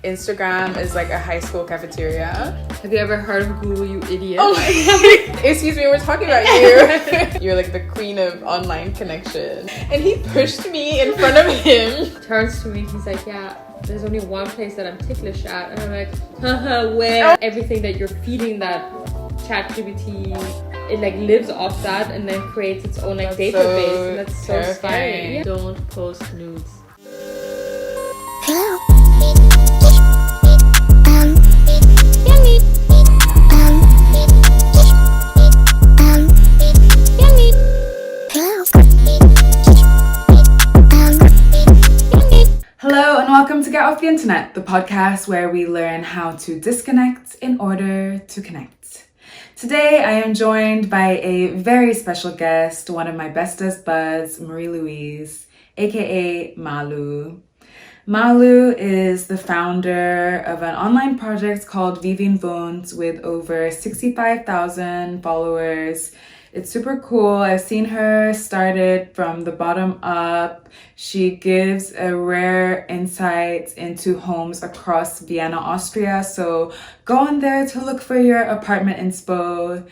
Instagram is like a high school cafeteria. Have you ever heard of Google, you idiot? Oh my God. Excuse me, we're talking about you. You're like the queen of online connection. And he pushed me in front of him. Turns to me, he's like, yeah, there's only one place that I'm ticklish at. And I'm like, haha, where? Everything that you're feeding that ChatGPT, it like lives off that and then creates its own like database. So and that's so scary. Yeah. Don't post nudes. Hello and welcome to Get Off the Internet, the podcast where we learn how to disconnect in order to connect. Today I am joined by a very special guest, one of my bestest buds, Marie-Louise, aka Malu. Malu is the founder of an online project called wohnt with over 65,000 followers. It's super cool. I've seen her started from the bottom up. She gives a rare insight into homes across Vienna, Austria. So go on there to look for your apartment inspo.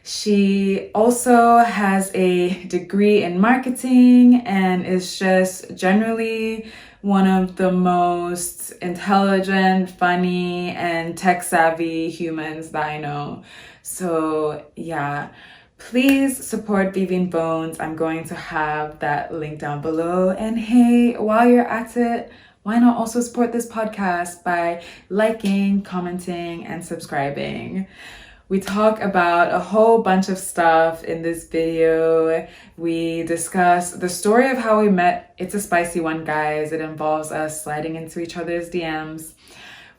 She also has a degree in marketing and is just generally one of the most intelligent, funny, and tech-savvy humans that I know. So yeah. Please support wohnt. I'm going to have that link down below. And hey, while you're at it, why not also support this podcast by liking, commenting, and subscribing? We talk about a whole bunch of stuff in this video. We discuss the story of how we met. It's a spicy one, guys. It involves us sliding into each other's DMs.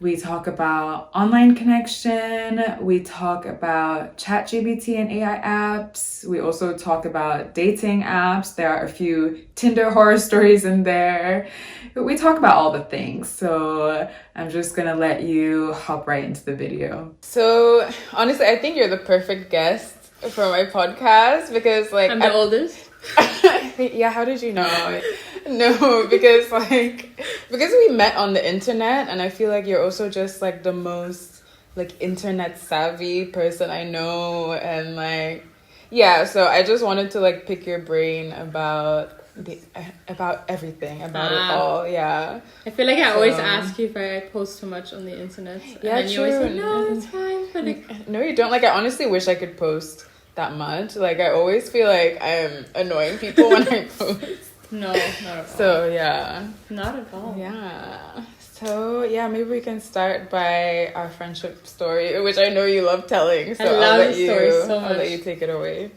We talk about online connection. We talk about ChatGPT and AI apps. We also talk about dating apps. There are a few Tinder horror stories in there. We talk about all the things. So I'm just gonna let you hop right into the video. So honestly, I think you're the perfect guest for my podcast because like I'm the oldest. Yeah, how did you know? No, because we met on the internet, and I feel like you're also just like the most like internet savvy person I know, and like yeah, so I just wanted to like pick your brain about everything, about it all. Yeah, I feel like I always ask you if I post too much on the internet. Yeah, and then true. You always say, no, it's fine. But like, no, you don't. Like, I honestly wish I could post that much. Like, I always feel like I'm annoying people when I post. No, not at all. So yeah, not at all. Yeah. So yeah, maybe we can start by our friendship story, which I know you love telling. So I love the story so much. I'll let you take it away.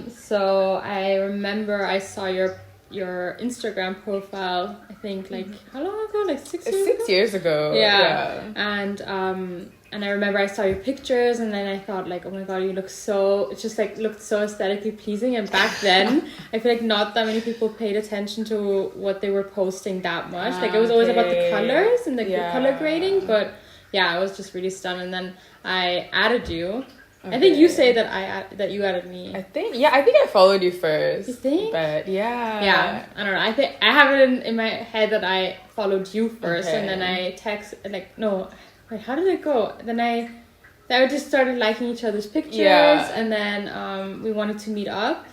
So I remember I saw your Instagram profile. I think like how long ago? Like 6 years. 6 years ago. Yeah. And I remember I saw your pictures, and then I thought like, oh my god, you look so. It just like looked so aesthetically pleasing. And back then, I feel like not that many people paid attention to what they were posting that much. Like it was always about the colors and the color grading. But yeah, I was just really stunned. And then I added you. Okay. I think you say that you added me. I think I followed you first. You think? But yeah, I don't know. I think I have it in my head that I followed you first, and then I text like no. Wait, how did it go? Then I just started liking each other's pictures, and then we wanted to meet up,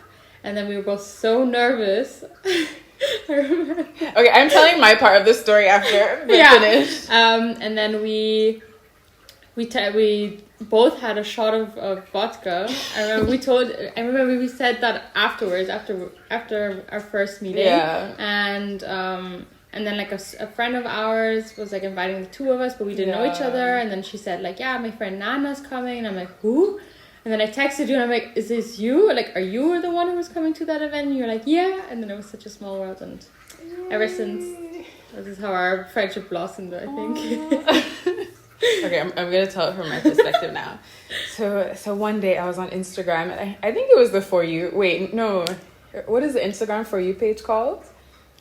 and then we were both so nervous. I remember. Okay, I'm telling my part of the story after we finish. And then we both had a shot of vodka. I remember we said that afterwards, after our first meeting. Yeah. And then like a friend of ours was like inviting the two of us, but we didn't know each other. And then she said like, yeah, my friend Nana's coming. And I'm like, who? And then I texted you and I'm like, is this you? Like, are you the one who was coming to that event? And you're like, yeah. And then it was such a small world. And ever since, this is how our friendship blossomed, I think. Okay, I'm going to tell it from my perspective now. So one day I was on Instagram, and I think it was the For You. Wait, no. What is the Instagram For You page called?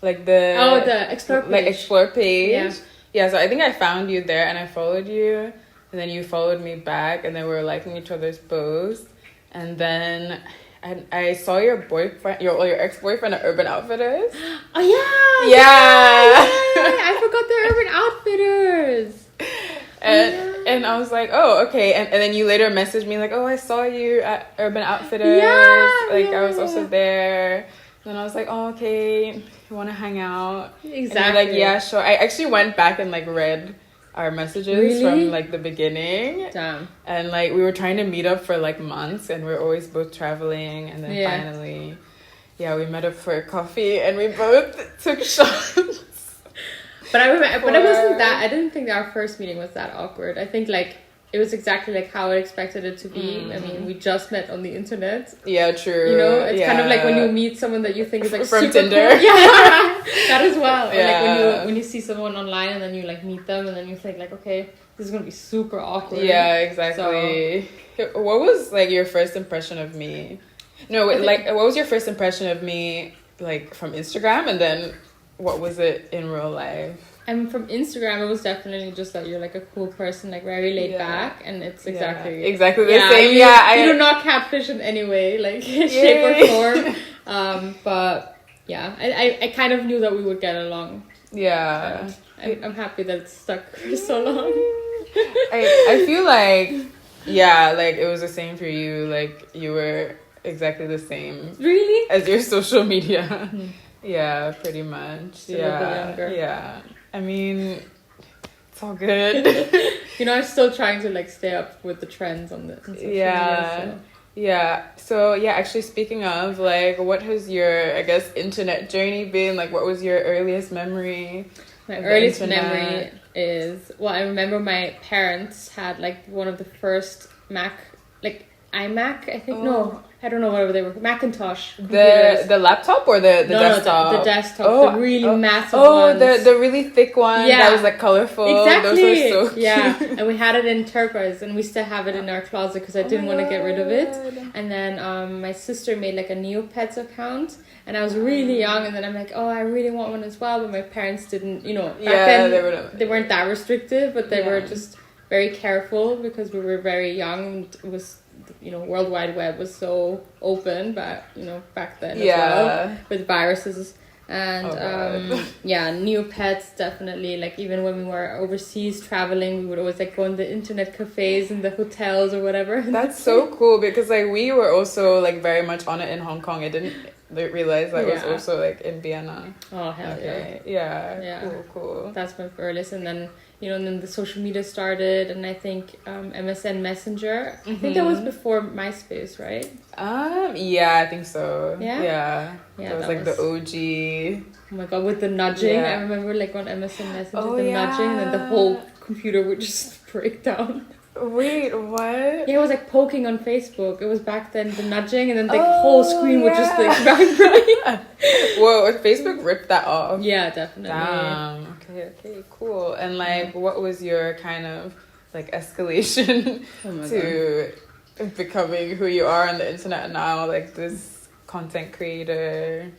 Like the explore page. Like explore page. Yeah, so I think I found you there and I followed you, and then you followed me back, and then we were liking each other's posts. And then I saw your boyfriend, your ex-boyfriend at Urban Outfitters. Oh yeah. Yeah. I forgot the Urban Outfitters. And I was like, oh, okay. And then you later messaged me like, oh, I saw you at Urban Outfitters. I was also there. Then I was like, oh, okay, you want to hang out? Exactly. And you're like, yeah, sure. I actually went back and like read our messages from like the beginning. Damn. And like we were trying to meet up for like months, and we are always both traveling. And then finally, we met up for a coffee, and we both took shots. But it wasn't that. I didn't think our first meeting was that awkward. I think like it was exactly like how I expected it to be. I mean, we just met on the internet. Yeah, true. You know, it's kind of like when you meet someone that you think is like from super Tinder. Cool. Yeah, that as well. Yeah. Or like when you see someone online and then you like meet them and then you think like, okay, this is gonna be super awkward. Yeah, exactly. So, what was like your first impression of me? No, like what was your first impression of me like from Instagram, and then what was it in real life? And from Instagram, it was definitely just that you're like a cool person, like very laid back, and it's exactly the same. You do not catfish in any way, like shape or form. But yeah, I kind of knew that we would get along. Yeah, I'm happy that it's stuck for so long. I feel like like it was the same for you. Like you were exactly the same. Really? As your social media. Yeah, pretty much. Still a bit younger. Yeah. I mean, it's all good. You know, I'm still trying to like stay up with the trends on social media. So actually speaking of like, what has your, I guess, internet journey been? Like, what was your earliest memory? My earliest memory is, well, I remember my parents had like one of the first iMac, I think. No, I don't know whatever they were. Macintosh computers. The laptop or the desktop? The desktop. The really massive ones. ones. The really thick one that was like colorful. Exactly. Those were so cute. Yeah, and we had it in turquoise, and we still have it in our closet because I didn't want to get rid of it. And then my sister made like a Neopets account, and I was really young, and then I'm like, oh, I really want one as well, but my parents didn't. You know, back then they weren't that restrictive, but they were just very careful because we were very young, and it was, you know, World Wide Web was so open, but you know, back then as well, with viruses. And Neopets, definitely, like even when we were overseas traveling, we would always like go in the internet cafes and the hotels or whatever. That's so cool, because like we were also like very much on it in Hong Kong. I didn't realize that was also like in Vienna. Oh hell yeah. Cool. That's my earliest. And then, you know, and then the social media started, and I think MSN Messenger. I think that was before MySpace, right? I think so. Yeah. That was like the OG. Oh my god, with the nudging. I remember like on MSN Messenger, nudging, and then the whole computer would just break down. Wait, what? Yeah, it was like poking on Facebook. It was back then, the nudging, and then the whole screen would just like right. Whoa, Facebook ripped that off. Yeah, definitely. Damn. Okay, cool. And like, what was your kind of like escalation to becoming who you are on the internet now? Like this content creator,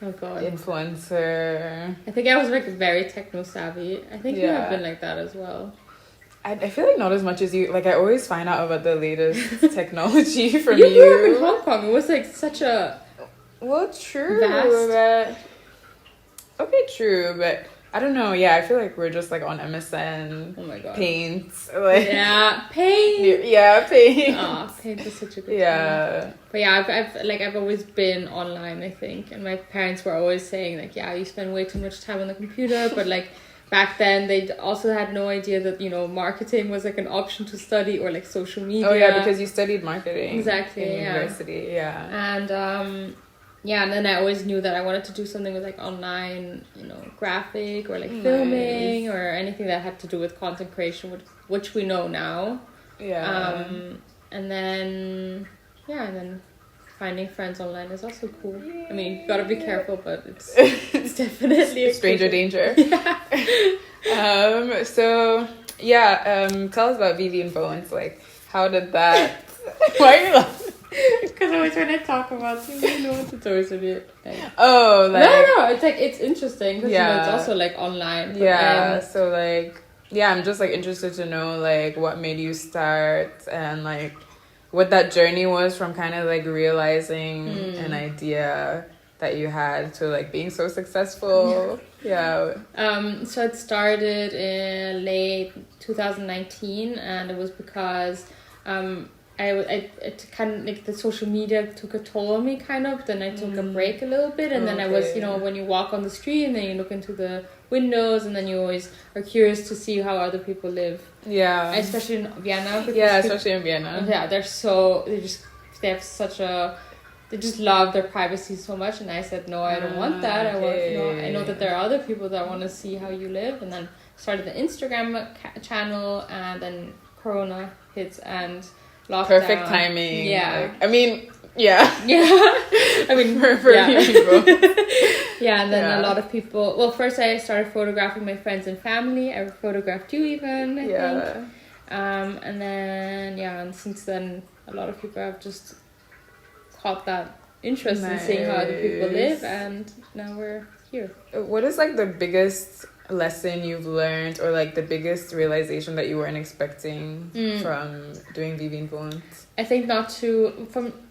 influencer. I think I was like very techno savvy. I think you have been like that as well. I feel like not as much as you. Like I always find out about the latest technology from you. You grew up in Hong Kong. It was like such a true, vast. Okay, true, but I don't know. Yeah, I feel like we're just like on MSN. Oh my god. Paint. Like, Paint. Yeah, Paint. Oh, Paint was such a good time. But yeah, I've always been online, I think, and my parents were always saying like, yeah, you spend way too much time on the computer, but like. Back then, they also had no idea that, you know, marketing was like an option to study, or like social media. Oh yeah, because you studied marketing. Exactly. In university. Yeah. And and then I always knew that I wanted to do something with like online, you know, graphic or like filming or anything that had to do with content creation, which we know now. Yeah. And then finding friends online is also cool. I mean, you gotta be careful, but it's definitely a stranger danger. Yeah. Tell us about Vivi and Bones. Like, how did that? Why are you laughing? Because always when I talk about it, you know, it's always a bit. Like, no. It's like it's interesting because you know, it's also like online. But, so like, I'm just like interested to know like what made you start and like. What that journey was from kind of like realizing an idea that you had to like being so successful. So it started in late 2019, and it was because it kind of like the social media took a toll on me kind of. Then I took a break a little bit, and then I was, you know, when you walk on the street and then you look into the windows, and then you always are curious to see how other people live. Yeah, especially in Vienna. Yeah, especially in Vienna. Yeah, they have such a, they just love their privacy so much, and I said no, I don't want that. I know that there are other people that want to see how you live, and then started the Instagram channel, and then Corona hits and lockdown. Perfect timing. Yeah, like, I mean, yeah. I mean, for people. Yeah, and then a lot of people. Well, first I started photographing my friends and family. I photographed you even. I think. And then and since then a lot of people have just caught that interest in seeing how other people live, and now we're here. What is like the biggest lesson you've learned, or like the biggest realization that you weren't expecting from doing wohnt? I think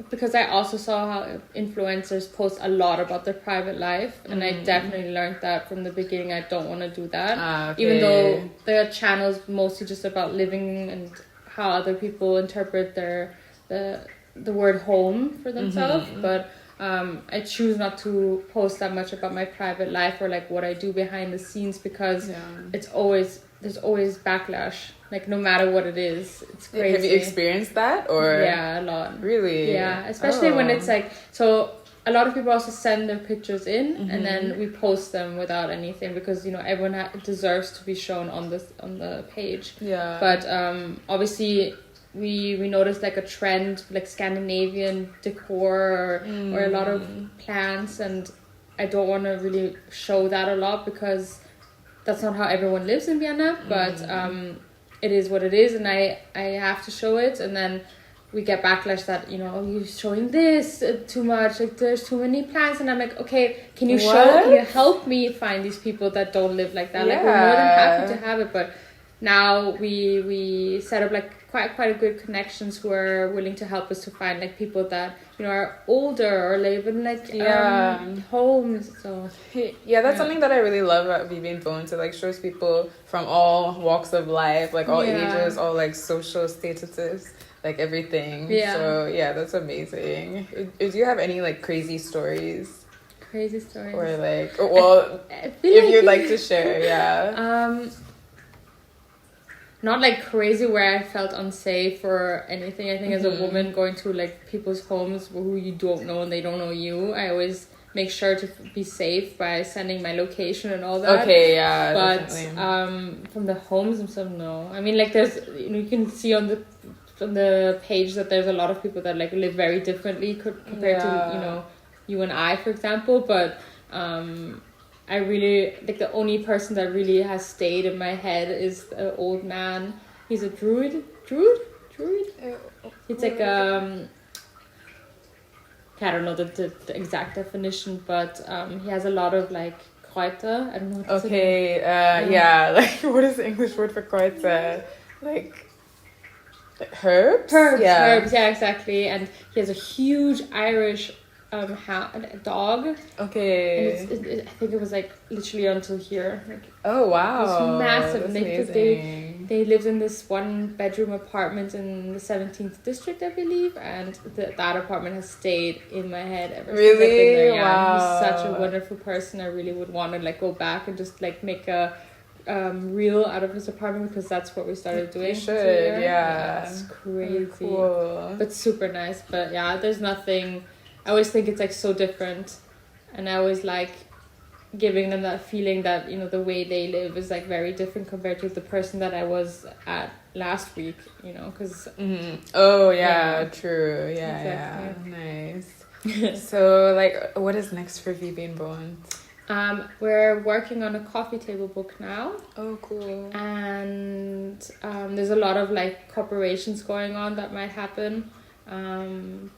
because I also saw how influencers post a lot about their private life, and I definitely learned that from the beginning. I don't want to do that, even though the channel is mostly just about living and how other people interpret the word home for themselves. But I choose not to post that much about my private life or like what I do behind the scenes, because there's always backlash, like no matter what it is. It's crazy. Have you experienced that? Or yeah, a lot. Really? Yeah, especially when it's like, so a lot of people also send their pictures in, and then we post them without anything, because you know everyone deserves to be shown on the page. Yeah. But obviously we noticed like a trend, like Scandinavian decor or a lot of plants, and I don't want to really show that a lot, because that's not how everyone lives in Vienna. But it is what it is, and I have to show it. And then we get backlash that, you know, you're showing this too much, like there's too many plants, and I'm like, okay, can you help me find these people that don't live like that? Like, we're more than happy to have it. But now we set up like quite a good connections who are willing to help us to find like people that, you know, are older or live in like homes. So that's something that I really love about wohnt. It like shows people from all walks of life, like all ages, all like social statuses, like everything. So that's amazing. Do you have any like crazy stories? Or like, well, if you'd like to share. Not like crazy where I felt unsafe or anything. I think as a woman going to like people's homes who you don't know and they don't know you, I always make sure to be safe by sending my location and all that. Okay, yeah. But definitely. From the homes themselves, no. I mean, like there's, you know, you can see on the page that there's a lot of people that like live very differently compared to, you know, you and I, for example. But I really, like the only person that really has stayed in my head is an old man. He's a druid? It's like, I don't know the exact definition, but he has a lot of like kräuter. I don't know what to say. Like what is the English word for kräuter? Like herbs? Herbs, yeah, exactly. And he has a huge Irish dog. Okay. And I think it was like literally until here. Like, oh wow, it was massive. That's And they lived in this 1-bedroom apartment in the 17th district, I believe, and that apartment has stayed in my head ever since I've been there. Yeah, wow. He's such a wonderful person. I really would want to like go back and just like make a reel out of his apartment, because that's what we started doing. You should, yeah. It's crazy, cool, but super nice. But yeah, there's nothing. I always think it's like so different, and I always like giving them that feeling that, you know, the way they live is like very different compared to the person that I was at last week, you know, because oh yeah, true, exactly. Nice. So like, what is next for wohnt? We're working on a coffee table book now. Oh, cool. And there's a lot of like cooperations going on that might happen.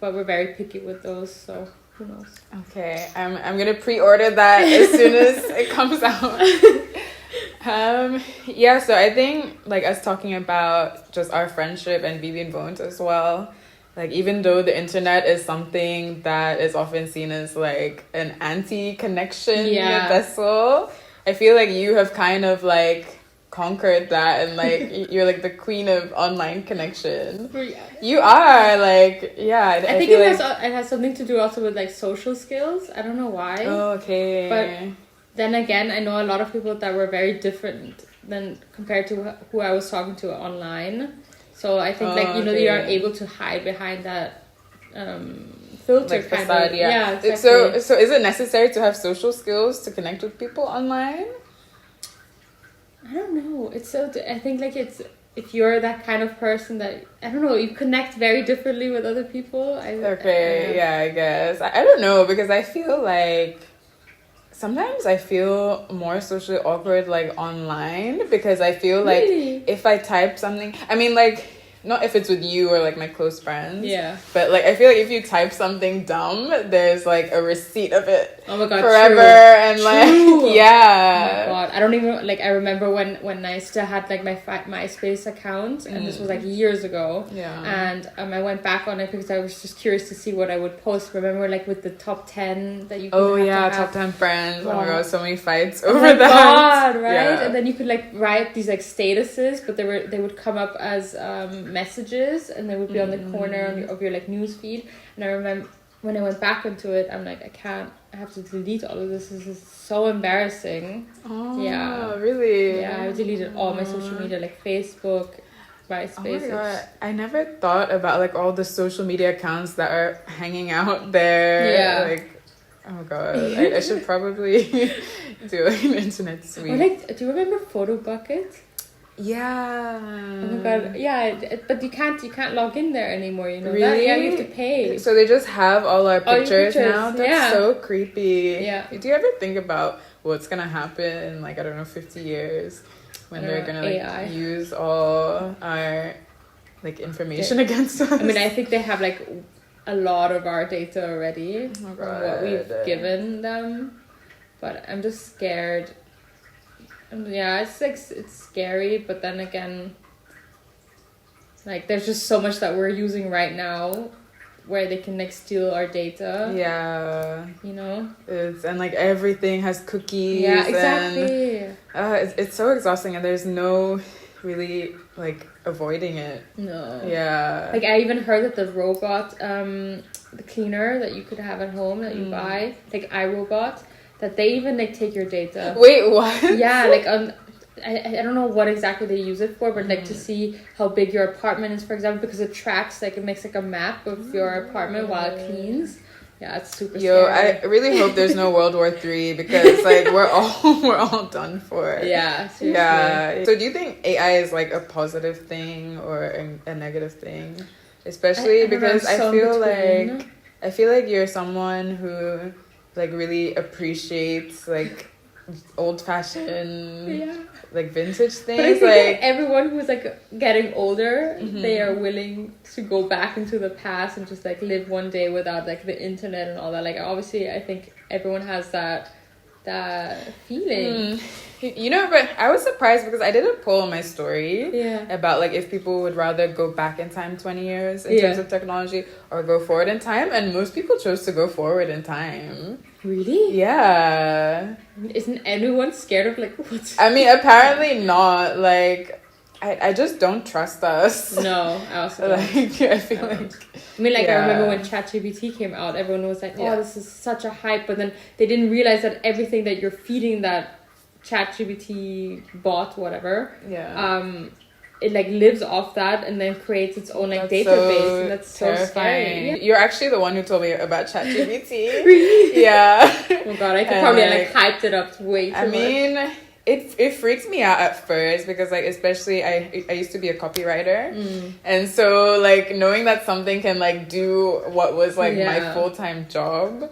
But we're very picky with those, so who knows. Okay, I'm gonna pre-order that as soon as it comes out. So I think like us talking about just our friendship and wohnt as well, like even though the internet is something that is often seen as like an anti-connection vessel, I feel like you have kind of like conquered that, and like you're like the queen of online connection. Yeah. You are like, yeah. I think feel it like... has something to do also with like social skills. I don't know why. Oh, okay. But then again, I know a lot of people that were very different than compared to who I was talking to online. So I think you are able to hide behind that filter like kind facade, of. yeah. Exactly. So is it necessary to have social skills to connect with people online? I don't know. It's so. I think like it's if you're that kind of person that I don't know, you connect very differently with other people. I guess I don't know, because I feel like sometimes I feel more socially awkward like online, because I feel like if I type something, I mean like not if it's with you or like my close friends. Yeah. But like I feel like if you type something dumb, there's like a receipt of it. Oh my god. Forever. True. And like yeah. Oh my god. I don't even like I remember when I still had like my MySpace account, and this was like years ago. Yeah. And I went back on it because I was just curious to see what I would post. Remember like with the top 10 that you could top 10 friends. Wow. Oh my god, so many fights over that. God, right? Yeah. And then you could like write these like statuses, but they would come up as messages, and they would be on the corner of your like news feed. And I remember when I went back into it, I'm like, I have to delete all of this. This is so embarrassing. Oh, yeah, really? Yeah, I deleted all my social media, like Facebook, MySpace. Oh my god, I never thought about like all the social media accounts that are hanging out there. Yeah. Like, oh god, I should probably do like an internet suite. Or like, do you remember Photo Bucket? Yeah. Oh my god, yeah, but you can't log in there anymore, you know. Really? Yeah, you have to pay. So they just have all our pictures now? That's so creepy. Yeah. Do you ever think about what's gonna happen in like, I don't know, 50 years when they're gonna like AI. use all our like information against us? I mean, I think they have like a lot of our data already from what we've given them, but I'm just scared. Yeah, it's like it's scary, but then again, like there's just so much that we're using right now where they can like steal our data. Yeah, you know, and like everything has cookies. Yeah, exactly. And, it's so exhausting, and there's no really like avoiding it. No. Yeah. Like I even heard that the robot, the cleaner that you could have at home that you buy, like iRobot, that they even like take your data. Wait, what? Yeah, like I don't know what exactly they use it for, but like to see how big your apartment is, for example, because it tracks, like it makes like a map of your apartment while it cleans. Yeah, it's super scary. I really hope there's no World War III, because like we're all done for. Yeah, seriously. Yeah. So do you think AI is like a positive thing or a negative thing? Especially because I feel like you're someone who like really appreciates like old-fashioned like vintage things. But I think like everyone who's like getting older, they are willing to go back into the past and just like live one day without like the internet and all that. Like obviously I think everyone has that feeling. You know, but I was surprised because I did a poll on my story about like if people would rather go back in time 20 years in terms of technology or go forward in time, and most people chose to go forward in time. Really? Yeah. Isn't anyone scared of like what's... I mean, apparently not. Like I just don't trust us. No, I also don't. Like I feel like I mean, like I remember when ChatGPT came out, everyone was like, "Oh, this is such a hype," but then they didn't realize that everything that you're feeding that ChatGPT bot, whatever, it like lives off that and then creates its own like database, and that's so scary. Yeah. You're actually the one who told me about ChatGPT. Really? Yeah. Oh god, I could probably like hyped it up way too much. I mean, it freaks me out at first because like especially I used to be a copywriter, and so like knowing that something can like do what was like my full-time job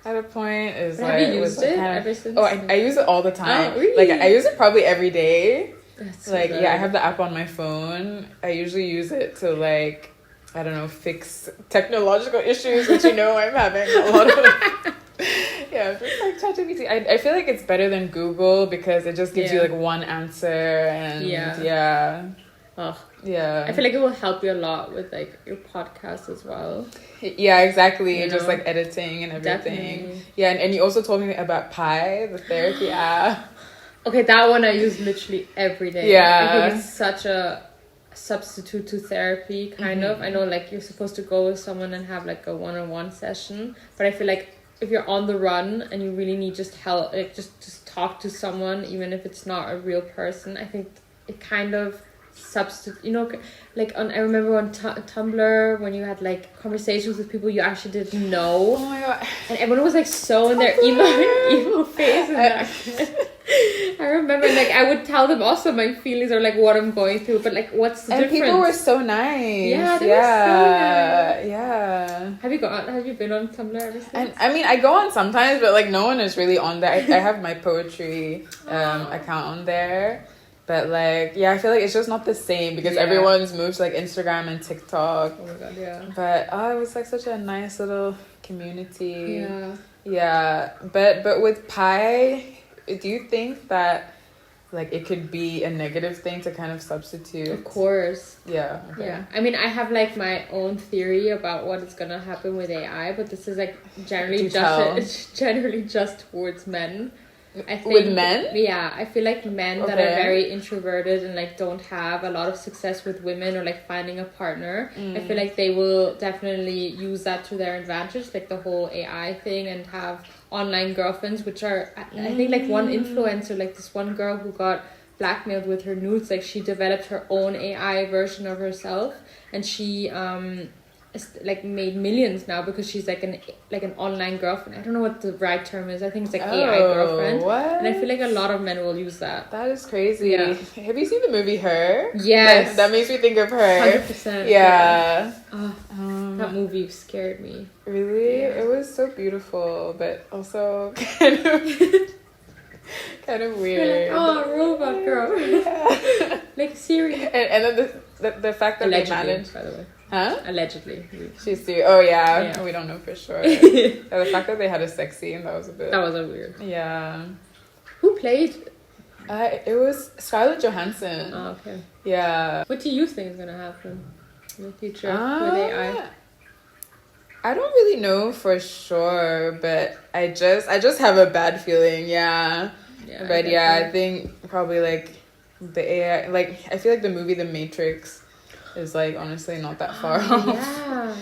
at a point is but like have you used it ever since? Oh, I use it all the time. Oh, really? Like I use it probably every day. That's so like good. I have the app on my phone. I usually use it to like, I don't know, fix technological issues, which you know I'm having a lot of. Yeah, just like ChatGPT. I feel like it's better than Google because it just gives you like one answer, and I feel like it will help you a lot with like your podcast as well. Yeah, exactly. You just know? like editing and everything. Definitely. Yeah, and you also told me about Pi, the therapy app. Okay, that one I use literally every day. Yeah. I think it's such a substitute to therapy, kind of. I know, like, you're supposed to go with someone and have, like, a one-on-one session. But I feel like if you're on the run and you really need just help, like, just talk to someone, even if it's not a real person, I think it kind of substitute, you know, like I remember on Tumblr when you had like conversations with people you actually didn't know. Oh my god! And everyone was like so in their emo phase. I remember, like, I would tell them also my feelings or like what I'm going through, but like, what's the difference? And people were so nice. Yeah, they were so nice. Yeah. Have you been on Tumblr ever since? And I mean, I go on sometimes, but like no one is really on there. I have my poetry account on there. But like, yeah, I feel like it's just not the same because everyone's moved to like Instagram and TikTok. Oh my god, yeah. But it was like such a nice little community. Yeah. Yeah. But with Pi, do you think that like it could be a negative thing to kind of substitute? Of course. Yeah. Okay. Yeah. I mean, I have like my own theory about what is gonna happen with AI, but this is like generally just towards men. I think, with men? Yeah, I feel like men that are very introverted and like don't have a lot of success with women or like finding a partner, I feel like they will definitely use that to their advantage, like the whole AI thing, and have online girlfriends, which are, I think like one influencer, like this one girl who got blackmailed with her nudes, like she developed her own AI version of herself, and she like made millions now because she's like an online girlfriend. I don't know what the right term is. I think it's like AI girlfriend. What? And I feel like a lot of men will use that. That is crazy. Yeah. Have you seen the movie Her? Yes. That makes me think of her. 100%. Yeah. That movie scared me. Really? Yeah. It was so beautiful, but also kind of weird. Like, oh, robot girl. Yeah. Like Siri. And then the fact that Allegedly, they managed, by the way. huh? Allegedly. She's serious. Oh yeah, we don't know for sure. The fact that they had a sex scene, that was a bit. That was a weird. Yeah. Who played? It was Scarlett Johansson. Oh, okay. Yeah. What do you think is gonna happen in the future with AI? I don't really know for sure, but I just have a bad feeling. Yeah. But I think probably like the AI, like I feel like the movie The Matrix is like honestly not that far off. Yeah.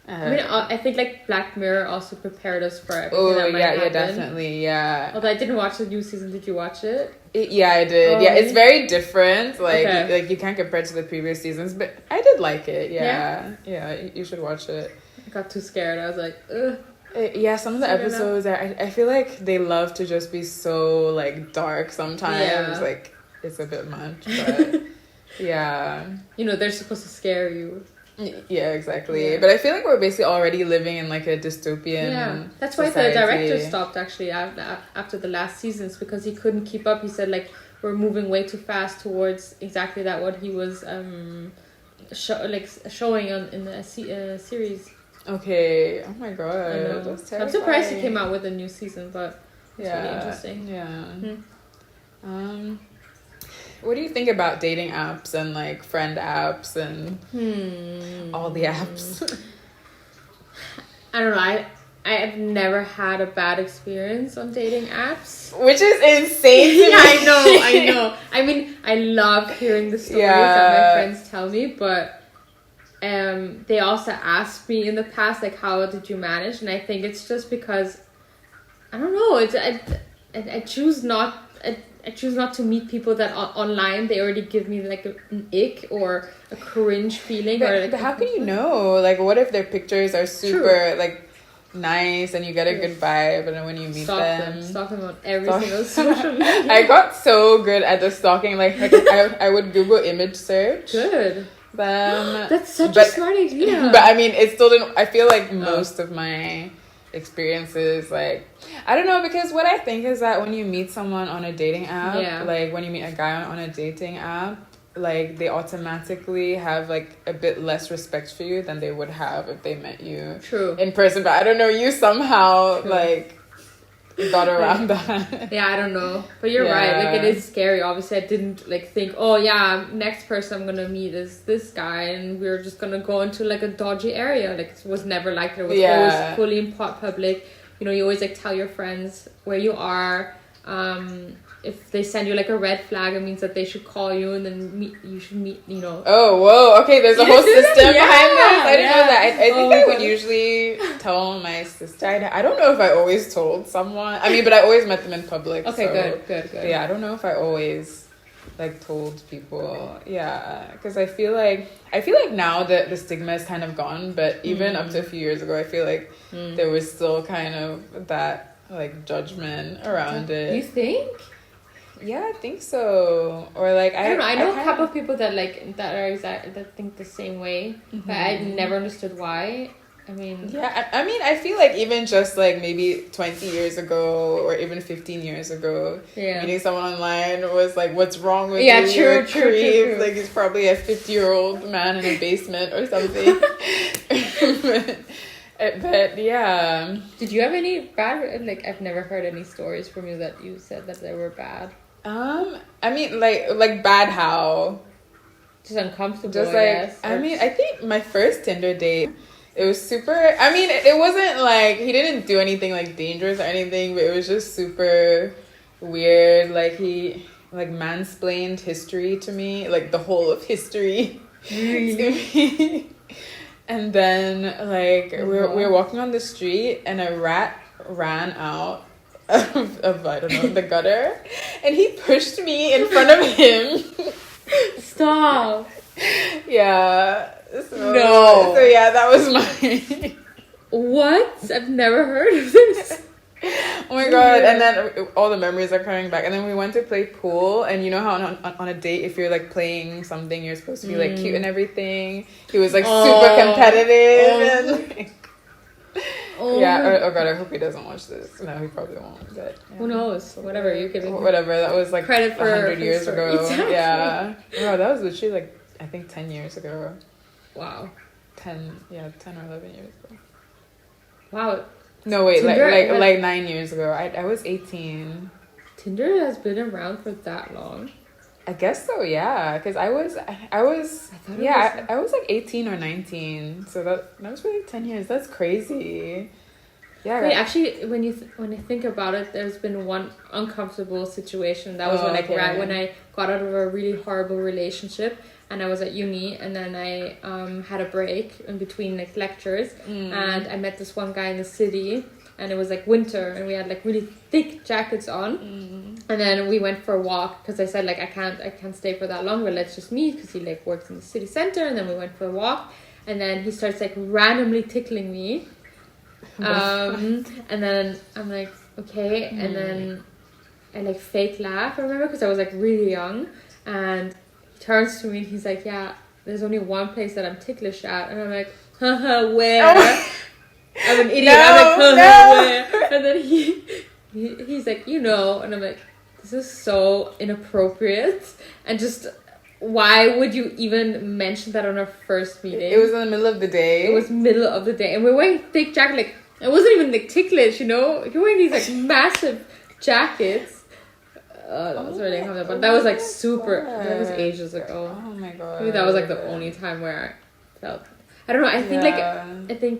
I mean, I think like Black Mirror also prepared us for everything that might happen. Definitely, yeah. Although I didn't watch the new season, did you watch it? Yeah, I did. Oh, yeah, really? it's very different. Like, Okay. like you can't compare it to the previous seasons, but I did like it. Yeah, you should watch it. I got too scared. I was like, ugh. Yeah, some of the episodes I feel like they love to just be so like dark sometimes. Yeah. Like it's a bit much, but yeah. You know, they're supposed to scare you. Yeah, exactly. Yeah. But I feel like we're basically already living in like a dystopian. Yeah, that's why society. the director stopped actually after the last seasons, because he couldn't keep up. He said like we're moving way too fast towards exactly that what he was showing in the series. Okay. Oh my god. That's I'm surprised he came out with a new season, but it's really interesting. Yeah. What do you think about dating apps and like friend apps and all the apps? I don't know. I have never had a bad experience on dating apps. Which is insane to me. I know. I mean, I love hearing the stories that my friends tell me, but they also asked me in the past, like, how did you manage? And I think it's just because, I don't know, I choose not... I choose not to meet people that online they already give me like an ick or a cringe feeling. But how can you know? Like, what if their pictures are super like nice and you get a good vibe, and then when you meet stalk them on every single social media. I got so good at the stalking. Like I would Google image search. Good. That's such a smart idea. But I mean, it still didn't. I feel like most of my experiences, like, I don't know, because what I think is that when you meet someone on a dating app, like when you meet a guy on a dating app, like they automatically have like a bit less respect for you than they would have if they met you in person. But I don't know, you somehow like got around that. Yeah, I don't know, but you're right, like it is scary. Obviously I didn't like think, oh yeah, next person I'm gonna meet is this guy and we're just gonna go into like a dodgy area. Like it was never like that. It was always fully in public. You know, you always like tell your friends where you are. if they send you like a red flag, it means that they should call you and then you should meet, you know. Oh, whoa. Okay, there's a whole system behind this. I didn't know that. I think I would usually tell my sister. I don't know if I always told someone. I mean, but I always met them in public. Okay, so, good. Yeah, I don't know if I always like told people. Yeah, because I feel like now that the stigma is kind of gone, but even up to a few years ago, I feel like there was still kind of that like judgment around it. You think? Yeah, I think so. Or like I don't know. I know a couple of people that that think the same way, but I never understood why. I mean, yeah, I mean, I feel like even just like maybe 20 years ago or even 15 years ago, meeting someone online was like, what's wrong with you? True. Like, he's probably a 50-year-old man in a basement or something. but yeah. Did you have any bad, like, I've never heard any stories from you that you said that they were bad. I mean, like bad how? Just uncomfortable, just like, I guess. I mean, I think my first Tinder date, it was super, I mean, it wasn't like, he didn't do anything like dangerous or anything, but it was just super weird. Like, he like mansplained history to me, like the whole of history to me. And then like we were walking on the street and a rat ran out of I don't know, the gutter, and he pushed me in front of him. Stop. Yeah. So yeah, that was mine. What? I've never heard of this. Oh my god. And then all the memories are coming back. And then we went to play pool, and you know how on a date, if you're like playing something, you're supposed to be like cute and everything. He was like super competitive and like, yeah. Oh god, I hope he doesn't watch this. No, he probably won't. But yeah. Who knows? Whatever, you can whatever. That was like credit for 100 years ago. Exactly. Yeah. Wow, that was literally like I think 10 years ago. Wow. 10 or 11 years ago. Wow. No, wait, Tinder, like 9 years ago. I was 18. Tinder has been around for that long? I guess so, yeah. Because I was like 18 or 19. So that was really 10 years. That's crazy. Yeah. Wait, actually, when I think about it, there's been one uncomfortable situation. That was right when I got out of a really horrible relationship. And I was at uni, and then I had a break in between like lectures, and I met this one guy in the city, and it was like winter, and we had like really thick jackets on, and then we went for a walk because I said like I can't stay for that long, but let's just meet because he like works in the city center, and then we went for a walk, and then he starts like randomly tickling me, and then I'm like okay, and then I like fake laugh, I remember, because I was like really young, and turns to me and he's like, yeah, there's only one place that I'm ticklish at, and I'm like, haha, where? I'm an idiot. I'm like, haha, where? And then he's like, you know, and I'm like, this is so inappropriate, and just why would you even mention that on our first meeting? It was in the middle of the day. It was middle of the day, and we're wearing thick jackets. Like, it wasn't even like ticklish, you know. You're wearing these like massive jackets. That was really uncomfortable, but that was like super. That was ages ago. Oh my god! Maybe that was like the only time where I felt. I don't know. I think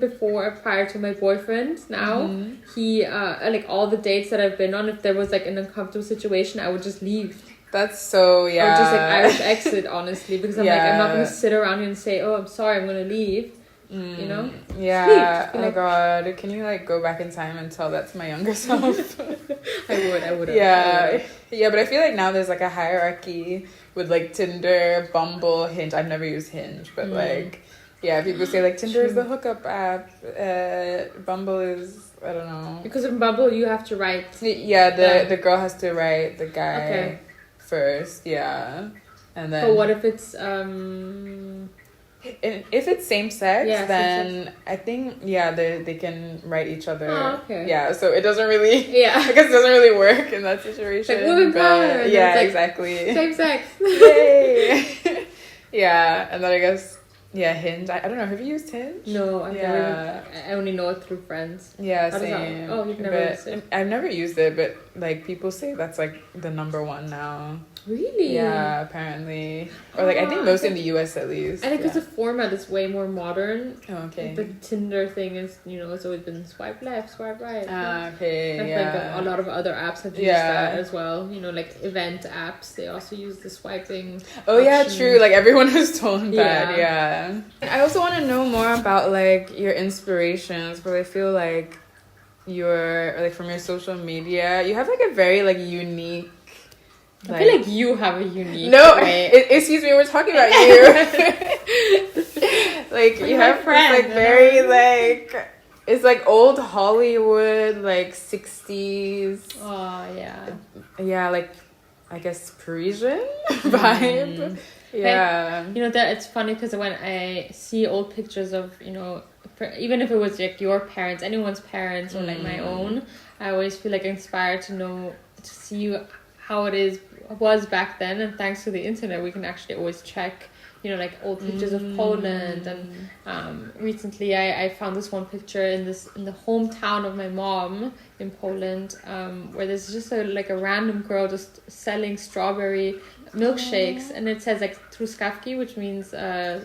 prior to my boyfriend now, he like all the dates that I've been on, if there was like an uncomfortable situation, I would just leave. That's so I would just like Irish exit, honestly, because I'm like, I'm not gonna sit around here and say, oh, I'm sorry, I'm gonna leave. You know? Yeah. Oh my god. Can you like go back in time and tell that to my younger self? I would. Yeah. Yeah, but I feel like now there's like a hierarchy with like Tinder, Bumble, Hinge. I've never used Hinge, but like, yeah, people say like Tinder is the hookup app. Bumble is, I don't know. Because in Bumble you have to write. Yeah, the girl has to write the guy first. Yeah, and then. But what if it's if it's same sex, then same sex. I think they can write each other. Oh, okay. Yeah, so it doesn't really. I guess it doesn't really work in that situation. Like women power. Yeah, like, exactly. Same sex. Yay. Yeah, and then I guess Hinge. I don't know. Have you used Hinge? No, I've never. I only know it through friends. Yeah, How same. you've never used it. I've never used it, but like people say that's like the number one now. Really? Yeah, apparently. Or like I think most in the US at least. I think because the format is way more modern. Oh, okay. The Tinder thing is, it's always been swipe left, swipe right. Okay, I think a lot of other apps have used that as well. Like event apps, they also use the swiping. Oh, yeah, true. Like everyone has told that. Yeah. I also want to know more about like your inspirations, because I feel like from your social media, you have like a very like unique. I feel like you have a unique. Excuse me, we're talking about you. Like you have this like very like it's like old Hollywood, like 60s. Oh yeah. Yeah, like I guess Parisian vibe. Yeah. Like, that it's funny because when I see old pictures of even if it was like your parents, anyone's parents, or like my own, I always feel like inspired to see how it was back then. And thanks to the internet, we can actually always check like old pictures of Poland. And recently I found this one picture in the hometown of my mom in Poland, where there's just a random girl just selling strawberry milkshakes, and it says like truskawki, which means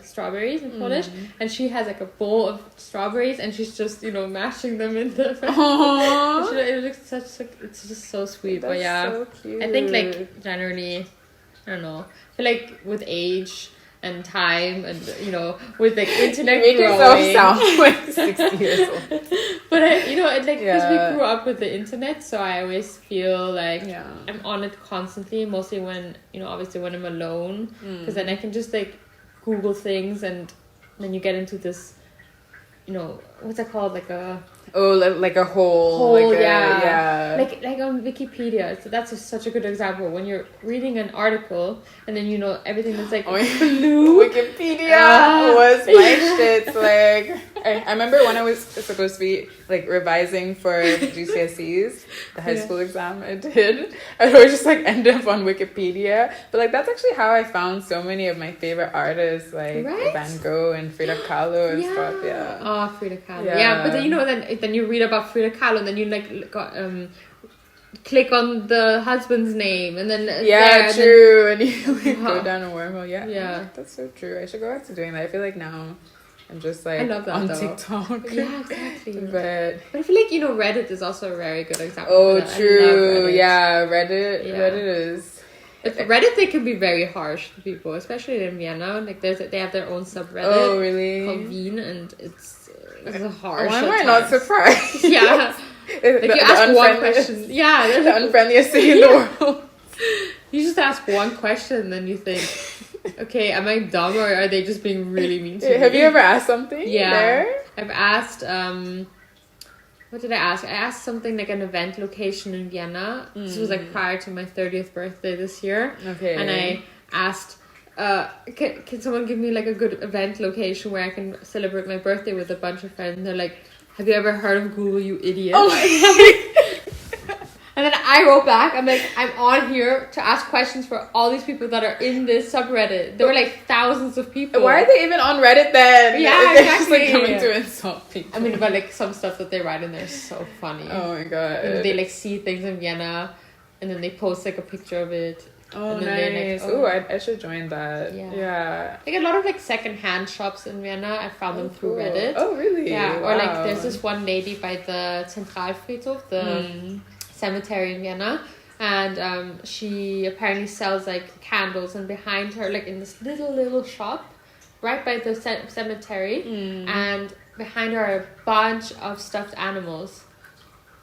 strawberries in Polish, and she has like a bowl of strawberries and she's just mashing them in the it looks it's just so sweet. That's but yeah, so cute. I think like generally, I don't know, I feel like with age and time and with like internet you make growing, yourself sound like 60 years old. But because we grew up with the internet, so I always feel like I'm on it constantly, mostly when obviously when I'm alone, because then I can just like Google things, and then you get into this what's that called, like a like a whole like like on Wikipedia. So that's such a good example when you're reading an article and then everything that's like blue. Wikipedia was my shit. Like I remember when I was supposed to be like revising for GCSEs, the high school exam I did, I would just like end up on Wikipedia. But like that's actually how I found so many of my favorite artists, like Van Gogh and Frida Kahlo and stuff. Oh, Frida Kahlo. Yeah, but then you read about Frida Kahlo, and then you click on the husband's name, and then true, and you like go down a wormhole. Yeah, that's so true. I should go back to doing that. I feel like now I'm just like on TikTok. Yeah, exactly. But I feel like Reddit is also a very good example. Oh, true. Yeah, Reddit is. But Reddit, they can be very harsh to people, especially in Vienna. Like they have their own subreddit. Oh, really? Called Wien, and it's harsh. Why am I not surprised? Yeah. Like you ask one question. Yeah. The unfriendliest city in the world. You just ask one question and then you think, okay, am I dumb or are they just being really mean to me? Have you ever asked something? Yeah. There? I've asked, what did I ask? I asked something like an event location in Vienna. This was like prior to my 30th birthday this year. Okay. And I asked, can someone give me like a good event location where I can celebrate my birthday with a bunch of friends? And they're like, have you ever heard of Google, you idiot? Oh my And then I wrote back, I'm like, I'm on here to ask questions for all these people that are in this subreddit. There were like thousands of people. Why are they even on Reddit then? Yeah, They're exactly. just like coming to insult people. I mean, but like some stuff that they write in there is so funny. Oh my god. And they like see things in Vienna and then they post like a picture of it. Oh, and nice. Like, oh, I should join that. Yeah. Like a lot of like secondhand shops in Vienna, I found them through Reddit. Oh, really? Yeah. Wow. Or like there's this one lady by the Zentralfriedhof, the cemetery in Vienna, and she apparently sells like candles, and behind her, like in this little shop right by the cemetery, and behind her are a bunch of stuffed animals.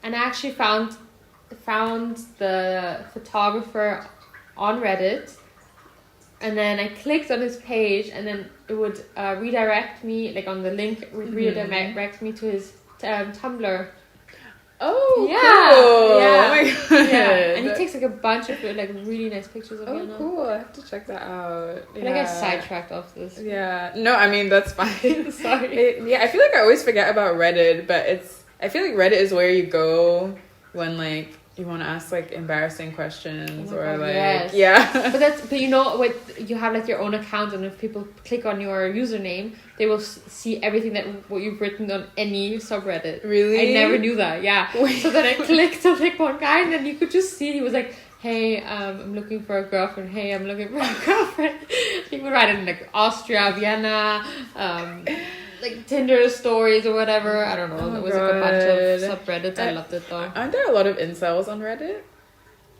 And I actually found the photographer on Reddit, and then I clicked on his page, and then it would redirect me, like on the link, it would redirect me to his Tumblr. Oh, yeah, cool. yeah. Oh my god. Yeah. And he takes like a bunch of like really nice pictures of Vienna. Oh, cool. I have to check that out. I think I sidetracked off this. Yeah. No, I mean, that's fine. Sorry. I feel like I always forget about Reddit, but I feel like Reddit is where you go when like you want to ask like embarrassing questions, Oh my or God, like yes. yeah. But you know what, you have like your own account, and if people click on your username, they will see everything that what you've written on any subreddit. Really? I never knew that. Yeah. Wait. So then I clicked on like one guy, and then you could just see he was like, hey, I'm looking for a girlfriend. Hey, I'm looking for a girlfriend. He would write in like Austria, Vienna, like Tinder stories or whatever. I don't know. Oh There was like a bunch of subreddits. I I- loved it though. Aren't there a lot of incels on Reddit?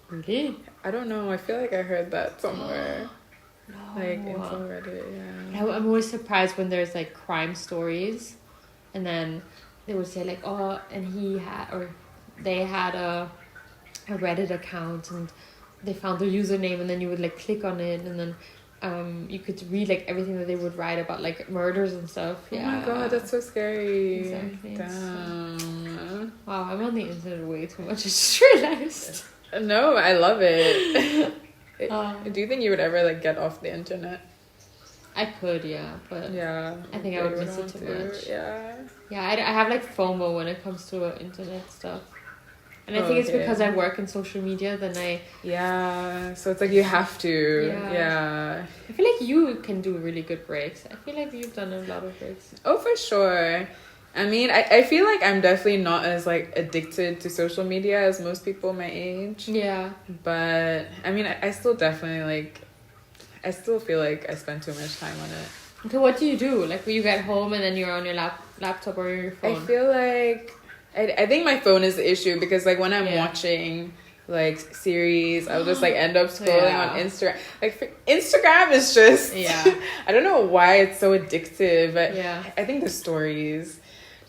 Really? I don't know. I feel like I heard that somewhere. No. Like incel Reddit, yeah. I'm always surprised when there's like crime stories, and then they would say like, oh, and they had a Reddit account, and they found their username, and then you would like click on it, and then you could read like everything that they would write about like murders and stuff. Yeah. Oh my god, that's so scary. Exactly. Damn. Wow, I'm on the internet way too much. I just realized. No, I love it. Um, Do you think you would ever like get off the internet? I could, yeah, but Yeah. I think I would miss it want too to. much. Yeah. Yeah, I have like FOMO when it comes to internet stuff. And I think it's Okay. because I work in social media, then Yeah. So it's like you have to. Yeah. I feel like you can do really good breaks. I feel like you've done a lot of breaks. Oh, for sure. I mean, I feel like I'm definitely not as like addicted to social media as most people my age. Yeah. But I mean, I still definitely like, I still feel like I spend too much time on it. Okay, what do you do? Like when you get home and then you're on your laptop or your phone? I feel like, I think my phone is the issue, because like when I'm Yeah. watching like series, I'll just like end up scrolling Yeah. on Instagram. Like Instagram is just, Yeah. I don't know why it's so addictive, but Yeah. I think the stories,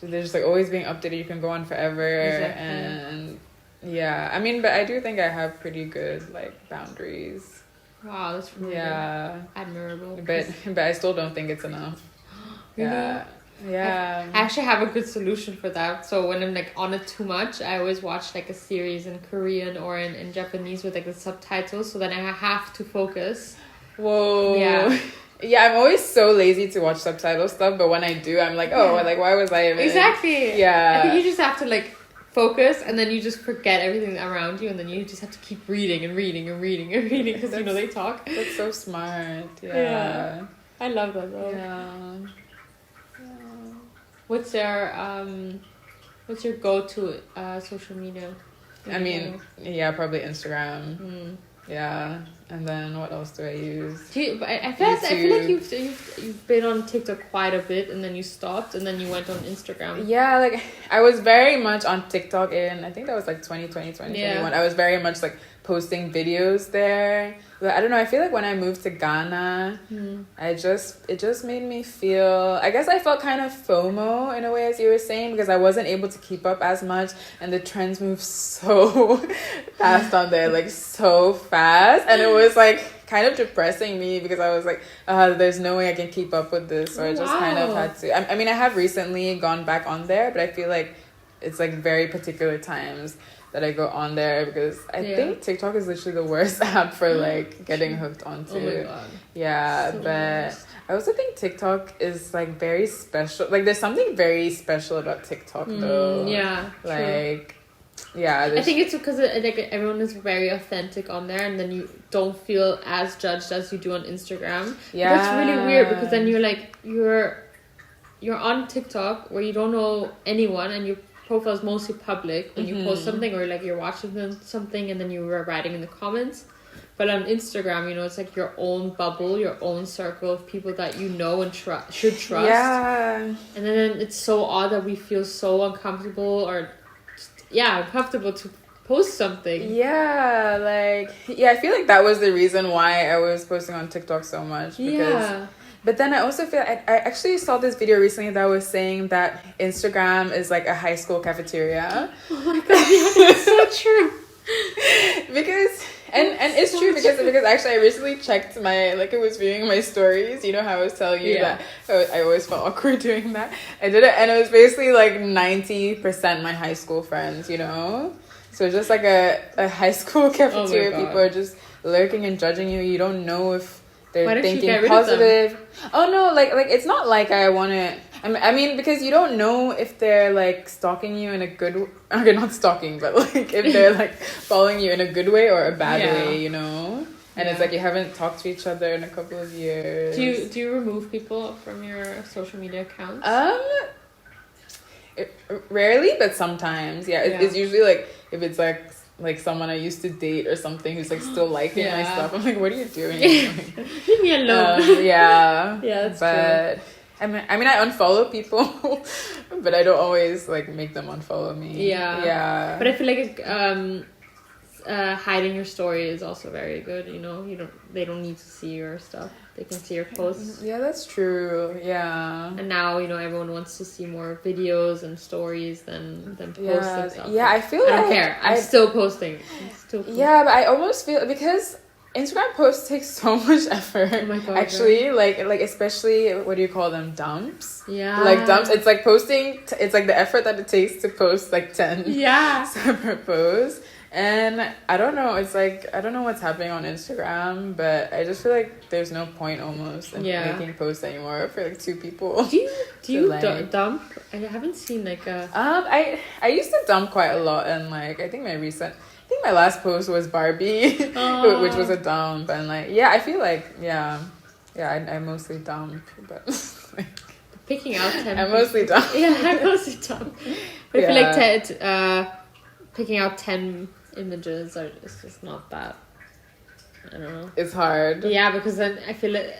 they're just like always being updated. You can go on forever. Exactly. And yeah, I mean, but I do think I have pretty good like boundaries. Wow, that's really admirable. But I still don't think it's enough. Really? Yeah. Yeah. I actually have a good solution for that. So when I'm like on it too much, I always watch like a series in Korean or in Japanese with like the subtitles, so then I have to focus. Whoa. Yeah. Yeah, I'm always so lazy to watch subtitle stuff, but when I do, I'm like, oh, Yeah. like why was I even... Exactly. Yeah. I think you just have to like focus, and then you just forget everything around you, and then you just have to keep reading and reading and reading and reading, because you know they talk. That's so smart. Yeah. Yeah. I love that though. Yeah. What's your go-to social media? I mean, yeah, probably Instagram. Mm. Yeah. And then what else do I use? I feel like you've been on TikTok quite a bit, and then you stopped, and then you went on Instagram. Yeah, like I was very much on TikTok in, I think that was like 2020, 2021. Yeah. I was very much like posting videos there. But I don't know, I feel like when I moved to Ghana, it just made me feel, I guess I felt kind of FOMO in a way, as you were saying, because I wasn't able to keep up as much, and the trends moved so fast on there, like so fast, and it was like kind of depressing me, because I was like, there's no way I can keep up with this, so I just kind of had to. I mean, I have recently gone back on there, but I feel like it's like very particular times that I go on there, because I think TikTok is literally the worst app for like getting hooked onto. Oh my god. Yeah, So but nice. I also think TikTok is like very special. Like there's something very special about TikTok though. Yeah. True. Like, yeah. I think it's because like everyone is very authentic on there, and then you don't feel as judged as you do on Instagram. Yeah. That's really weird, because then you're like you're on TikTok where you don't know anyone, and your profile is mostly public when you post something, or like you're watching something and then you were writing in the comments. But on Instagram, you know, it's like your own bubble, your own circle of people that you know and should trust. Yeah. And then it's so odd that we feel so uncomfortable uncomfortable to post something. Yeah, I feel like that was the reason why I was posting on TikTok so much. Because, but then I also feel I actually saw this video recently that was saying that Instagram is like a high school cafeteria. Oh my god, yeah, it's so true. Because and it's true because actually I recently checked my, like, it was viewing my stories. You know how I was telling you that I always felt awkward doing that. I did it, and it was basically like 90% my high school friends, you know? So just like a high school cafeteria, people are just lurking and judging you. You don't know if they're thinking positive. Oh no, like it's not like I want to. I mean, because you don't know if they're like stalking you in a good okay, not stalking, but like if they're like following you in a good way or a bad way, you know. And it's like you haven't talked to each other in a couple of years. Do you remove people from your social media accounts? Rarely, but sometimes. Yeah, it's usually like if it's like someone I used to date or something who's like still liking my stuff. I'm like, what are you doing? Leave me alone. Yeah, that's true. I mean, I unfollow people, but I don't always like make them unfollow me. Yeah. But I feel like hiding your story is also very good. You know, they don't need to see your stuff. They can see your posts. Yeah, that's true. Yeah. And now everyone wants to see more videos and stories than posts and stuff. Yeah, I feel I don't care. I'm still posting. Yeah, but I almost feel because Instagram posts take so much effort. Oh my god! Actually, like especially what do you call them? Dumps. Yeah. Like dumps. It's like posting. It's like the effort that it takes to post like 10. Separate posts. And I don't know. It's like I don't know what's happening on Instagram, but I just feel like there's no point almost in making posts anymore for like 2 people. Do you dump? I haven't seen like a. I used to dump quite a lot, and like I think my last post was Barbie, which was a dump, and like I feel like I mostly dump, but like, picking out 10. I mostly dump. Yeah, I mostly dump. But I feel like picking out 10 images it's just not that. I don't know. It's hard. Yeah, because then I feel like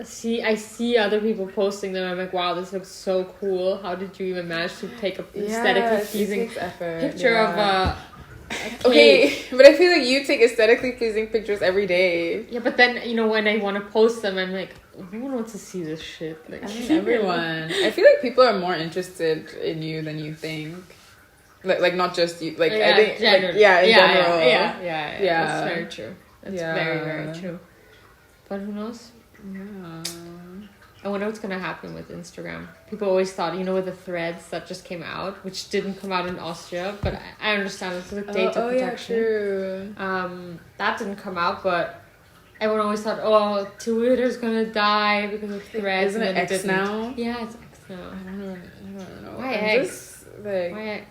I see other people posting them. I'm like, wow, this looks so cool. How did you even manage to take a aesthetically pleasing picture of a okay, but I feel like you take aesthetically pleasing pictures every day. Yeah, but then when I want to post them, I'm like, no one wants to see this shit. Like, I mean, everyone. I feel like people are more interested in you than you think. Like not just you. Like I think, general. in general. Yeah. That's very true. That's very, very true. But who knows? Yeah. I wonder what's gonna happen with Instagram. People always thought, with the threads that just came out, which didn't come out in Austria, but I understand it's like data protection. Yeah, true. That didn't come out, but everyone always thought, Twitter's gonna die because of threads. Isn't it X now? Yeah, it's X now. I don't know. Why X? Why X?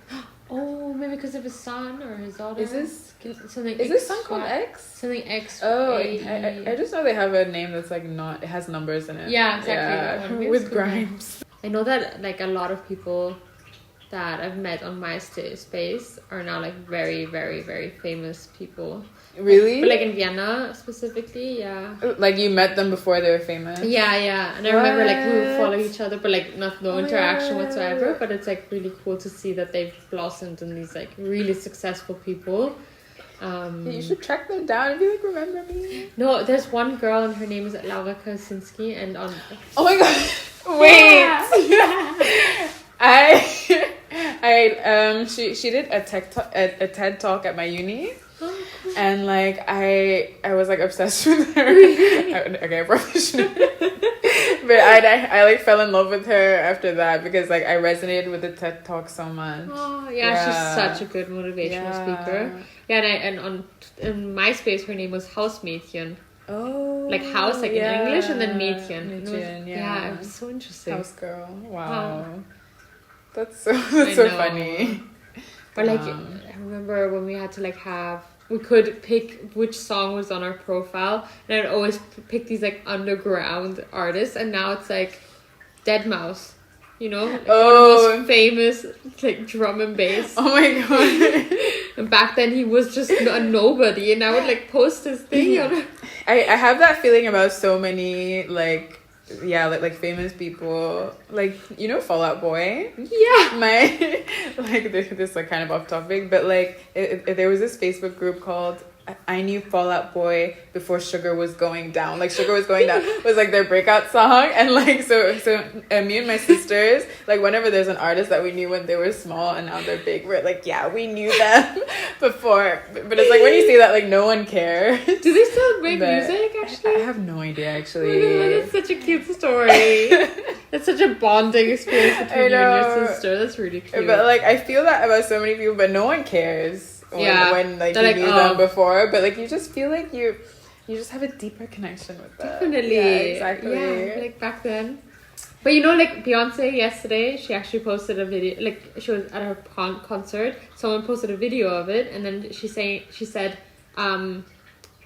Oh, maybe because of his son or his daughter. Is this something? Is this son called X? Something X. Oh, I just know they have a name that's like not. It has numbers in it. Yeah, exactly. Yeah. With Grimes. I know that like a lot of people that I've met on MySpace are now like very, very, very famous people. Really? But like in Vienna specifically, yeah. Like you met them before they were famous? Yeah. And I remember like we would follow each other, but like no interaction whatsoever. But it's like really cool to see that they've blossomed in these like really successful people. You should track them down and be like, remember me? No, there's one girl and her name is Laura Kaczynski, and on. Oh my god! Wait. Yeah. She did a TED talk at my uni. And like I was like obsessed with her. Okay, I probably shouldn't. But I like fell in love with her after that because like I resonated with the TED talk so much. Oh yeah, she's such a good motivational speaker. Yeah, and on MySpace her name was Hausmädchen. Oh, like house, like in English, and then Mädchen. Yeah, it was so interesting. House girl. Wow. That's so funny. But like I remember when we had to like we could pick which song was on our profile, and I'd always pick these like underground artists, and now it's like Deadmau5, like one of the most famous like drum and bass. Oh my god! And back then he was just a nobody, and I would like post his thing on. I have that feeling about so many like famous people, like Fall Out Boy. Yeah, my like this like kind of off topic, but like there was this Facebook group called I Knew Fall Out Boy Before Sugar Was Going Down. Like Sugar Was Going Down was like their breakout song, and like so me and my sisters, like whenever there's an artist that we knew when they were small and now they're big, we're like, yeah, we knew them before. But it's like when you say that, like no one cares. Do they still make music actually? I have no idea actually. Oh my God, that's such a cute story. It's such a bonding experience between you and your sister. That's really cute. But like I feel that about so many people, but no one cares. When like you knew them before, but like you just feel like you just have a deeper connection with them. Definitely. Yeah, exactly. Yeah, like back then. But you know, like Beyonce yesterday, she actually posted a video. Like she was at her concert. Someone posted a video of it, and then she said,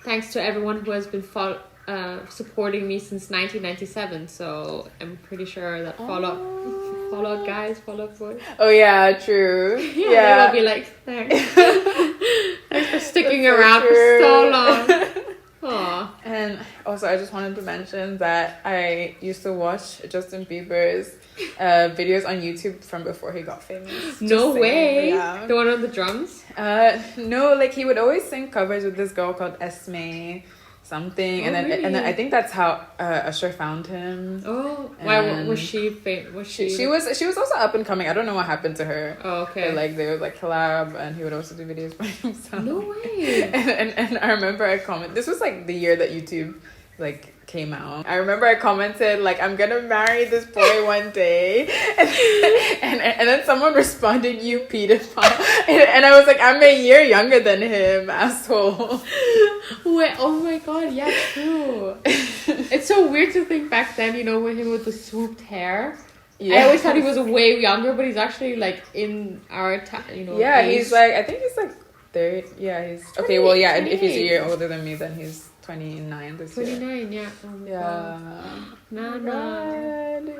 "Thanks to everyone who has been supporting me since 1997." So I'm pretty sure that Fallout guys, Fallout boys. Oh yeah, true. Yeah, they will be like, thanks, thanks for sticking around for so long. Aww. And also, I just wanted to mention that I used to watch Justin Bieber's videos on YouTube from before he got famous. No way. Yeah. The one on the drums? No, like he would always sing covers with this girl called Esme something, and then I think that's how Usher found him. Oh, why was she famous? She was also up and coming. I don't know what happened to her. Oh, okay. But, like, they would like collab, and he would also do videos by himself. No way. And I remember I commented. This was like the year that YouTube like came out. I remember I commented like, I'm gonna marry this boy one day, and then someone responded, "You pedophile," and I was like, I'm a year younger than him, asshole. Wait, oh my god, yeah, true. It's so weird to think back then, you know, with him with the swooped hair. Yeah. I always thought he was way younger, but he's actually like in our you know. Yeah, age. he's like, I think he's like third. Yeah, he's okay. Well, yeah, and if he's a year older than me, then he's 29 this year. 29, yeah. Oh Yeah. No.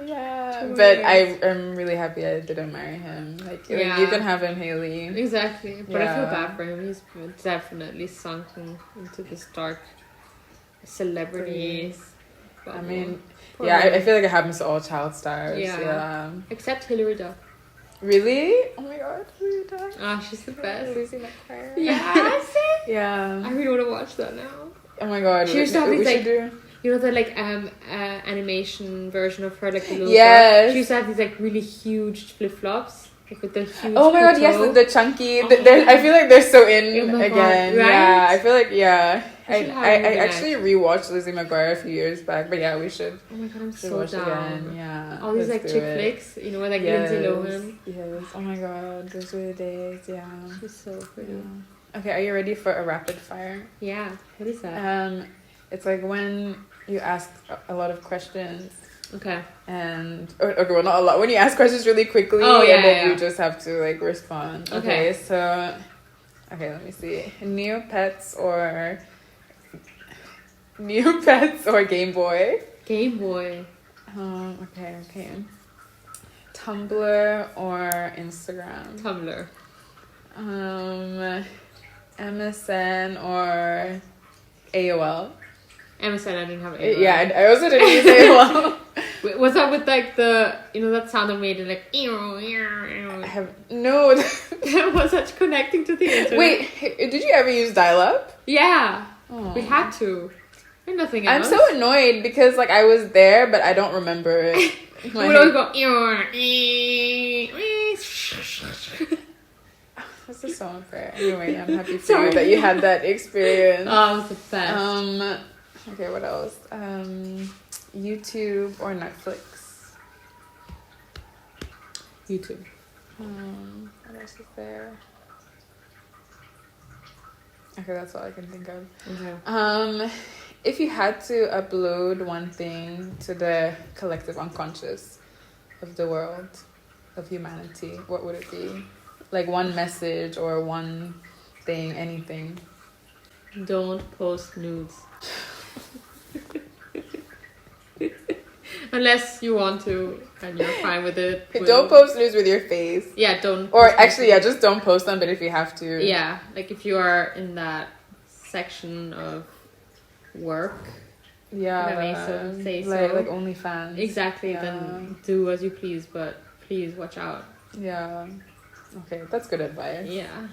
Yeah. But I'm really happy I didn't marry him. Like, you can have him, Haley. Exactly. But I feel bad for him. He's definitely sunken into this dark celebrity. I mean, I feel like it happens to all child stars. Yeah. Except Hilary Duff. Really? Oh my god, Hilary Duff. Ah, she's the best. Lucy McFire. Yeah. Yeah. I really want to watch that now. Oh my god, she used to have these like, do. you know, the like animation version of her, like the little yes. She used to have these like really huge flip flops, like with the huge. Oh my god, yes, the chunky. I feel like they're so in again. God, right? Yeah, I feel like I actually rewatched Lizzie McGuire a few years back, but yeah, we should. Oh my god, I'm so down. Again. Yeah, all these like chick flicks, you know, with like Lindsay Lohan. Yes. Oh my god, those were the days. Yeah. She's so pretty. Yeah. Okay, are you ready for a rapid fire? Yeah. What is that? It's like when you ask a lot of questions. Okay. And okay, well, not a lot. When you ask questions really quickly, and then you just have to like respond. Okay, so let me see. Neopets or Game Boy? Game Boy. Okay. Tumblr or Instagram? Tumblr. MSN or AOL? MSN, I didn't have AOL. Yeah, I also didn't use AOL. What's up with like the, you know, that sound that made it like I have no. Was that connecting to the internet? Wait, did you ever use dial-up? Yeah. Oh. We had to. And nothing else. I'm so annoyed because like I was there, but I don't remember it. We would always go. This is so unfair. Anyway, I'm happy for you that you had that experience. Oh, it was the best. Okay, what else? YouTube or Netflix? YouTube. What else is there? Okay, that's all I can think of. Okay. If you had to upload one thing to the collective unconscious of the world, of humanity, what would it be? Like one message or one thing, anything. Don't post nudes. Unless you want to and you're fine with it. Don't post nudes with your face. Yeah, don't. Or actually, just don't post them, but if you have to. Yeah, like if you are in that section of work. Yeah. If I may say so. Like OnlyFans. Exactly, then do as you please, but please watch out. Yeah. Okay, that's good advice. Yeah.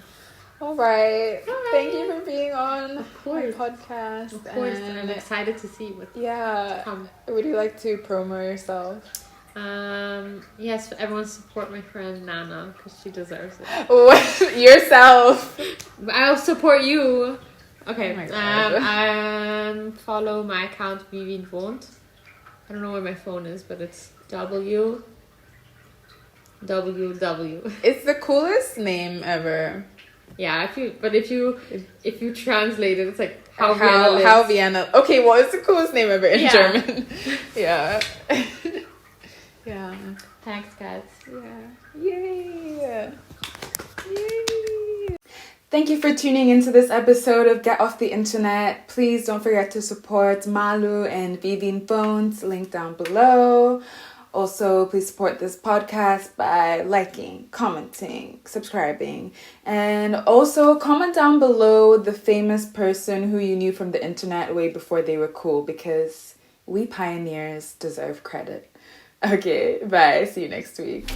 All right. Thank you for being on my podcast. Of course, and I'm excited to see what come. Would you like to promo yourself? Yes, everyone support my friend Nana because she deserves it. What? Yourself. I'll support you. Okay. Oh my God. Follow my account wohnt. I don't know where my phone is, but it's WWW. It's the coolest name ever. Yeah, if you translate it, it's like how Vienna. Okay, well, it's the coolest name ever in German. Yeah. Yeah. Thanks, cats. Yeah. Yay. Yay. Thank you for tuning into this episode of Get Off the Internet. Please don't forget to support Malu and Vivian Wohnt, link down below. Also, please support this podcast by liking, commenting, subscribing, and also comment down below the famous person who you knew from the internet way before they were cool, because we pioneers deserve credit. Okay, bye. See you next week.